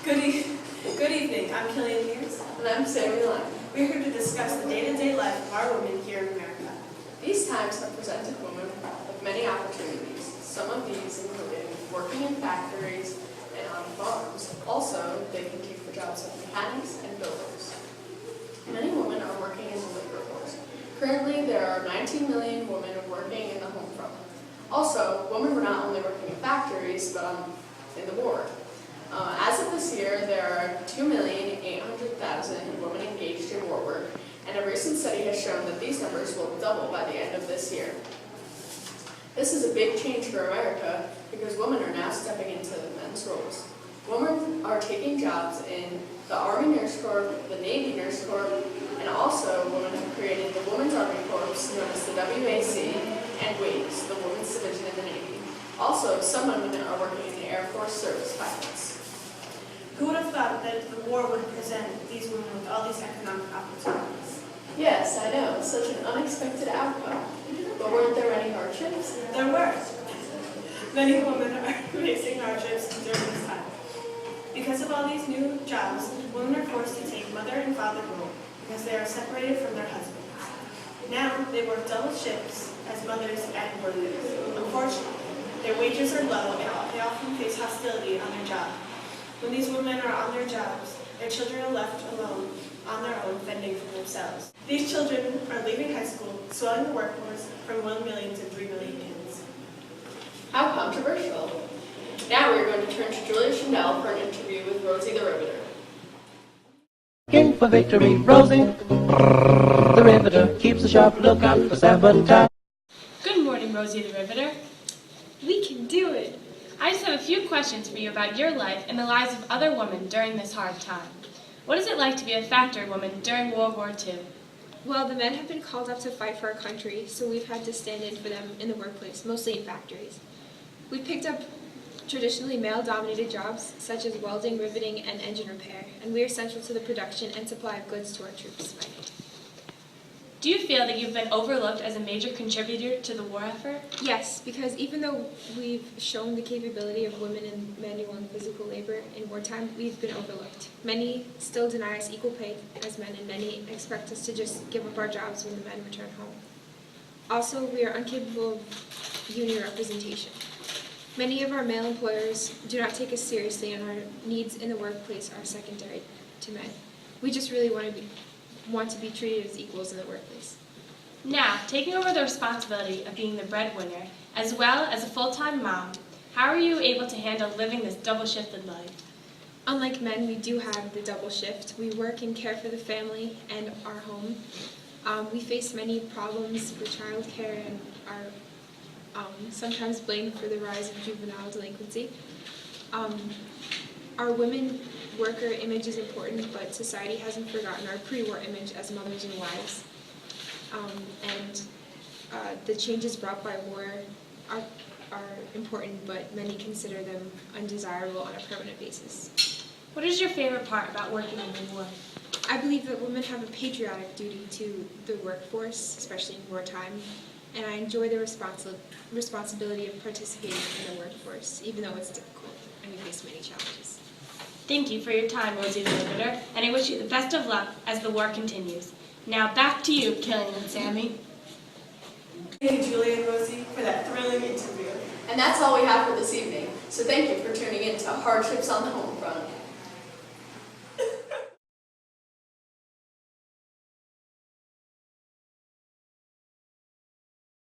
Good evening. I'm Killian Mears. And I'm Sammy Lyon. We're here to discuss the day-to-day life of our women here in America. These times have presented women with many opportunities. Some of these included working in factories and on farms. Also, they compete for jobs as mechanics and builders. Many women are working in the labor force. Currently, there are 19 million women working in the home front. Also, women were not only working in factories, but in the war. As of this year, there are 2,800,000 women engaged in war work, and a recent study has shown that these numbers will double by the end of this year. This is a big change for America because women are now stepping into men's roles. Women are taking jobs in the Army Nurse Corps, the Navy Nurse Corps, and also women have created the Women's Army Corps, known as the WWII, and WWII, the Women's Division in the Navy. Also, some women are working in the Air Force service pilots. Who would have thought that the war would present these women with all these economic opportunities? Yes, I know, such an unexpected outcome. But weren't there any hardships? There were. Many women are facing hardships during this time. Because of all these new jobs, women are forced to take mother and father role because they are separated from their husbands. Now, they work double shifts as mothers and workers. Unfortunately, their wages are low and they often face hostility on their job. When these women are on their jobs, their children are left alone, on their own, fending for themselves. These children are leaving high school, swelling the workforce from 1 million to 3 million kids. How controversial. Now we're going to turn to Julia Chanel for an interview with Rosie the Riveter. In for victory, Rosie, the Riveter, keeps a sharp lookout for sabotage. Good morning, Rosie the Riveter. We can do it! I just have a few questions for you about your life and the lives of other women during this hard time. What is it like to be a factory woman during World War II? Well, the men have been called up to fight for our country, so we've had to stand in for them in the workplace, mostly in factories. We picked up traditionally male-dominated jobs, such as welding, riveting, and engine repair, and we are central to the production and supply of goods to our troops fighting. Do you feel that you've been overlooked as a major contributor to the war effort? Yes, because even though we've shown the capability of women in manual and physical labor in wartime, we've been overlooked. Many still deny us equal pay as men, and many expect us to just give up our jobs when the men return home. Also, we are incapable of union representation. Many of our male employers do not take us seriously, and our needs in the workplace are secondary to men. We just really want to be treated as equals in the workplace. Now, taking over the responsibility of being the breadwinner, as well as a full-time mom, how are you able to handle living this double-shifted life? Unlike men, we do have the double shift. We work and care for the family and our home. We face many problems with childcare and are sometimes blamed for the rise of juvenile delinquency. Our women worker image is important, but society hasn't forgotten our pre-war image as mothers and wives. The changes brought by war are important, but many consider them undesirable on a permanent basis. What is your favorite part about working in the war? I believe that women have a patriotic duty to the workforce, especially in wartime, and I enjoy the responsibility of participating in the workforce, even though it's difficult and we face many challenges. Thank you for your time, Rosie the Riveter, and I wish you the best of luck as the war continues. Now back to you, Killian and Sammy. Thank you, Julia and Rosie, for that thrilling interview. And that's all we have for this evening, so thank you for tuning in to Hardships on the Home Front.